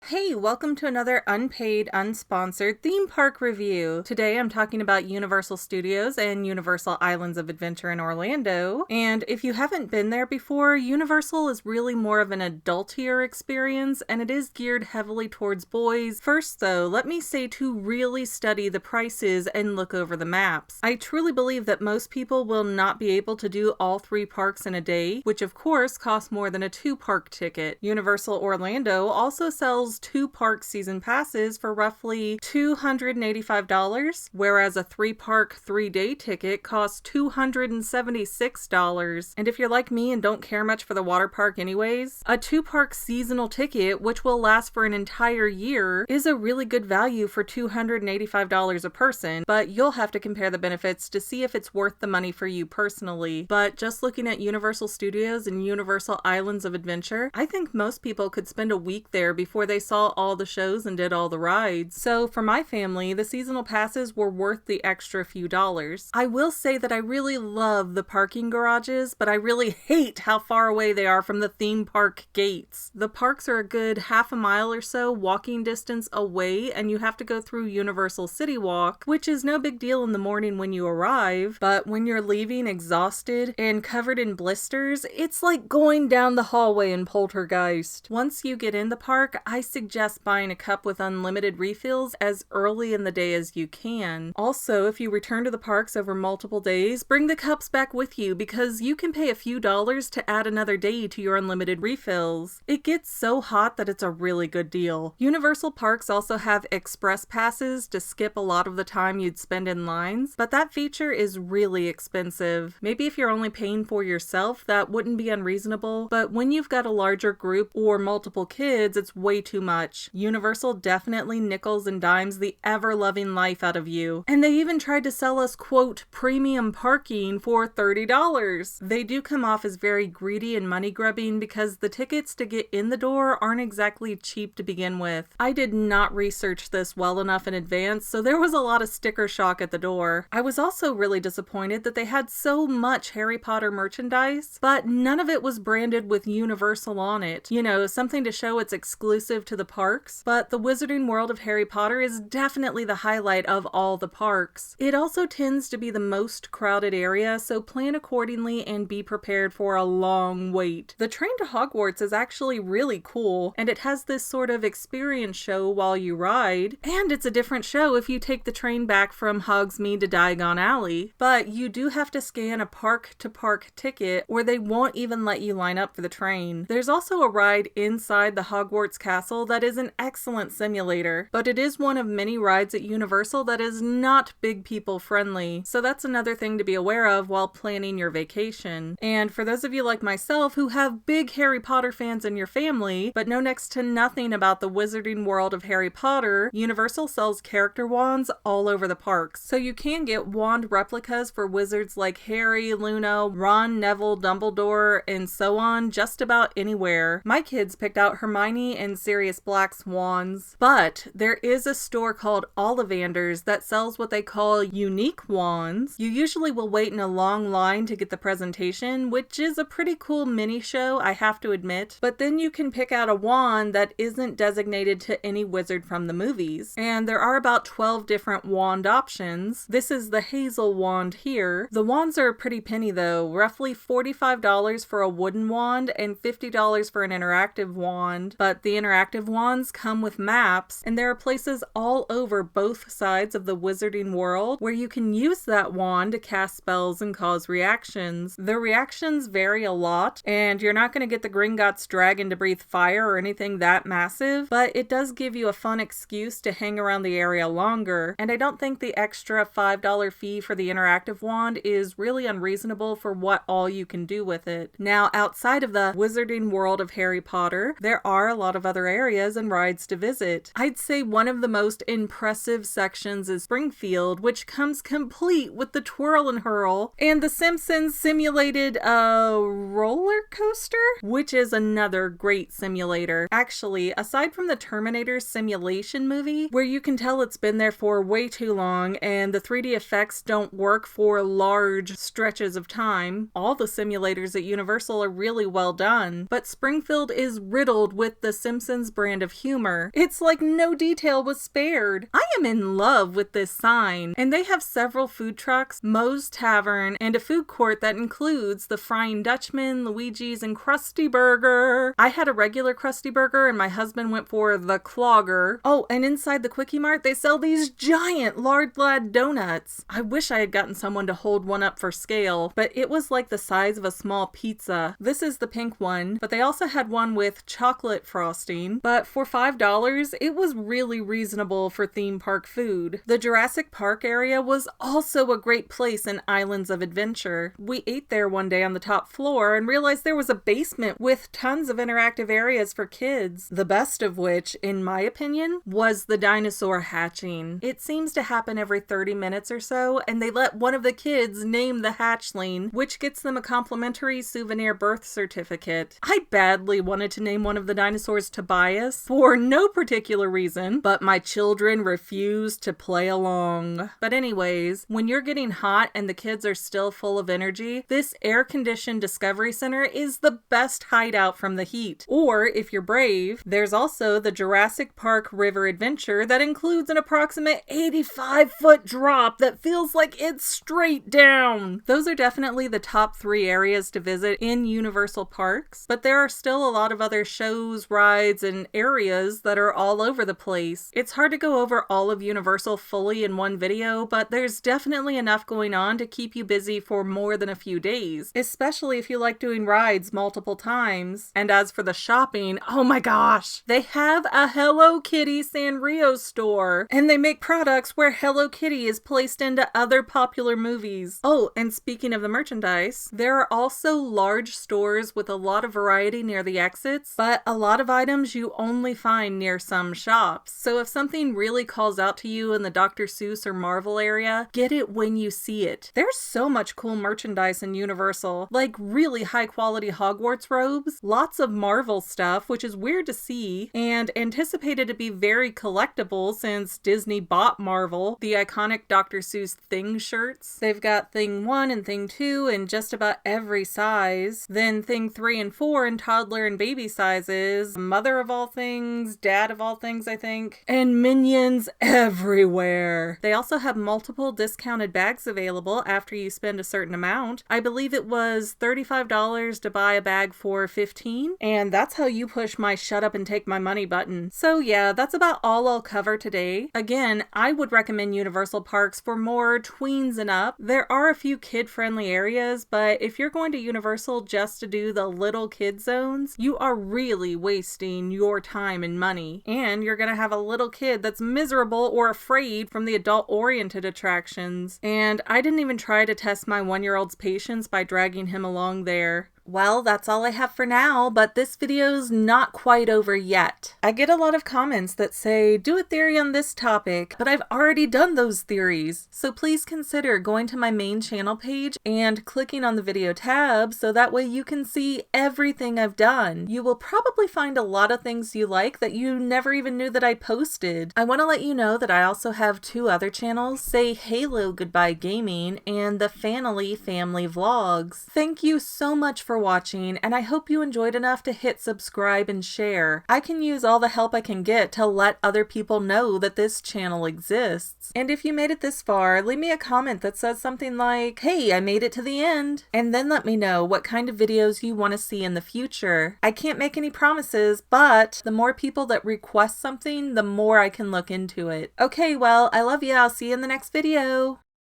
Hey, welcome to another unpaid, unsponsored theme park review. Today I'm talking about Universal Studios and Universal Islands of Adventure in Orlando. And if you haven't been there before, Universal is really more of an adultier experience, and it is geared heavily towards boys. First though, let me say to really study the prices and look over the maps. I truly believe that most people will not be able to do all three parks in a day, which of course costs more than a two-park ticket. Universal Orlando also sells two park season passes for roughly $285, whereas a three-park, three-day ticket costs $276. And if you're like me and don't care much for the water park anyways, a two-park seasonal ticket, which will last for an entire year, is a really good value for $285 a person, but you'll have to compare the benefits to see if it's worth the money for you personally. But just looking at Universal Studios and Universal Islands of Adventure, I think most people could spend a week there before they saw all the shows and did all the rides. So for my family, the seasonal passes were worth the extra few dollars. I will say that I really love the parking garages, but I really hate how far away they are from the theme park gates. The parks are a good half a mile or so walking distance away, and you have to go through Universal City Walk, which is no big deal in the morning when you arrive, but when you're leaving exhausted and covered in blisters, it's like going down the hallway in Poltergeist. Once you get in the park, I suggest buying a cup with unlimited refills as early in the day as you can. Also, if you return to the parks over multiple days, bring the cups back with you because you can pay a few dollars to add another day to your unlimited refills. It gets so hot that it's a really good deal. Universal parks also have express passes to skip a lot of the time you'd spend in lines, but that feature is really expensive. Maybe if you're only paying for yourself, that wouldn't be unreasonable, but when you've got a larger group or multiple kids, it's way too much. Universal definitely nickels and dimes the ever-loving life out of you. And they even tried to sell us, quote, premium parking for $30. They do come off as very greedy and money-grubbing because the tickets to get in the door aren't exactly cheap to begin with. I did not research this well enough in advance, so there was a lot of sticker shock at the door. I was also really disappointed that they had so much Harry Potter merchandise, but none of it was branded with Universal on it. You know, something to show it's exclusive to the parks, but the Wizarding World of Harry Potter is definitely the highlight of all the parks. It also tends to be the most crowded area, so plan accordingly and be prepared for a long wait. The train to Hogwarts is actually really cool, and it has this sort of experience show while you ride, and it's a different show if you take the train back from Hogsmeade to Diagon Alley, but you do have to scan a park-to-park ticket or they won't even let you line up for the train. There's also a ride inside the Hogwarts Castle that is an excellent simulator, but it is one of many rides at Universal that is not big people friendly, so that's another thing to be aware of while planning your vacation. And for those of you like myself who have big Harry Potter fans in your family, but know next to nothing about the Wizarding World of Harry Potter, Universal sells character wands all over the parks, so you can get wand replicas for wizards like Harry, Luna, Ron, Neville, Dumbledore, and so on just about anywhere. My kids picked out Hermione and Sirius Black's wands, but there is a store called Ollivander's that sells what they call unique wands. You usually will wait in a long line to get the presentation, which is a pretty cool mini show, I have to admit, but then you can pick out a wand that isn't designated to any wizard from the movies. And there are about 12 different wand options. This is the hazel wand here. The wands are a pretty penny though, roughly $45 for a wooden wand and $50 for an interactive wand, but the interactive wands come with maps, and there are places all over both sides of the Wizarding World where you can use that wand to cast spells and cause reactions. The reactions vary a lot, and you're not going to get the Gringotts dragon to breathe fire or anything that massive, but it does give you a fun excuse to hang around the area longer, and I don't think the extra $5 fee for the interactive wand is really unreasonable for what all you can do with it. Now, outside of the Wizarding World of Harry Potter, there are a lot of other areas and rides to visit. I'd say one of the most impressive sections is Springfield, which comes complete with the Twirl and Hurl and the Simpsons simulated roller coaster, which is another great simulator. Actually, aside from the Terminator simulation movie, where you can tell it's been there for way too long and the 3D effects don't work for large stretches of time, all the simulators at Universal are really well done, but Springfield is riddled with the Simpsons brand of humor. It's like no detail was spared. I am in love with this sign, and they have several food trucks, Moe's Tavern, and a food court that includes the Frying Dutchman, Luigi's, and Krusty Burger. I had a regular Krusty Burger, and my husband went for the Clogger. Oh, and inside the Quickie Mart, they sell these giant Lard Lad donuts. I wish I had gotten someone to hold one up for scale, but it was like the size of a small pizza. This is the pink one, but they also had one with chocolate frosting. But for $5, it was really reasonable for theme park food. The Jurassic Park area was also a great place in Islands of Adventure. We ate there one day on the top floor and realized there was a basement with tons of interactive areas for kids. The best of which, in my opinion, was the dinosaur hatching. It seems to happen every 30 minutes or so, and they let one of the kids name the hatchling, which gets them a complimentary souvenir birth certificate. I badly wanted to name one of the dinosaurs Tobias for no particular reason, but my children refused to play along. But anyways, when you're getting hot and the kids are still full of energy, this air-conditioned Discovery Center is the best hideout from the heat. Or, if you're brave, there's also the Jurassic Park River Adventure that includes an approximate 85-foot drop that feels like it's straight down. Those are definitely the top 3 areas to visit in Universal Parks, but there are still a lot of other shows, rides, and areas that are all over the place. It's hard to go over all of Universal fully in one video, but there's definitely enough going on to keep you busy for more than a few days, especially if you like doing rides multiple times. And as for the shopping, oh my gosh, they have a Hello Kitty Sanrio store, and they make products where Hello Kitty is placed into other popular movies. Oh, and speaking of the merchandise, there are also large stores with a lot of variety near the exits, but a lot of items you only find near some shops. So if something really calls out to you in the Dr. Seuss or Marvel area, get it when you see it. There's so much cool merchandise in Universal, like really high quality Hogwarts robes, lots of Marvel stuff, which is weird to see, and anticipated to be very collectible since Disney bought Marvel, the iconic Dr. Seuss Thing shirts. They've got Thing 1 and Thing 2 in just about every size, then Thing 3 and 4 in toddler and baby sizes, Mother of all things, Dad of all things, I think, and Minions everywhere. They also have multiple discounted bags available after you spend a certain amount. I believe it was $35 to buy a bag for $15, and that's how you push my shut up and take my money button. So yeah, that's about all I'll cover today. Again, I would recommend Universal Parks for more tweens and up. There are a few kid-friendly areas, but if you're going to Universal just to do the little kid zones, you are really wasting your time and money. And you're gonna have a little kid that's miserable or afraid from the adult-oriented attractions. And I didn't even try to test my 1-year-old's patience by dragging him along there. Well, that's all I have for now, but this video's not quite over yet. I get a lot of comments that say, do a theory on this topic, but I've already done those theories. So please consider going to my main channel page and clicking on the video tab so that way you can see everything I've done. You will probably find a lot of things you like that you never even knew that I posted. I want to let you know that I also have 2 other channels, Say Halo Goodbye Gaming and the Fanily Family Vlogs. Thank you so much for watching, and I hope you enjoyed enough to hit subscribe and share. I can use all the help I can get to let other people know that this channel exists. And if you made it this far, leave me a comment that says something like, hey, I made it to the end, and then let me know what kind of videos you want to see in the future. I can't make any promises, but the more people that request something, the more I can look into it. Okay, well, I love you. I'll see you in the next video.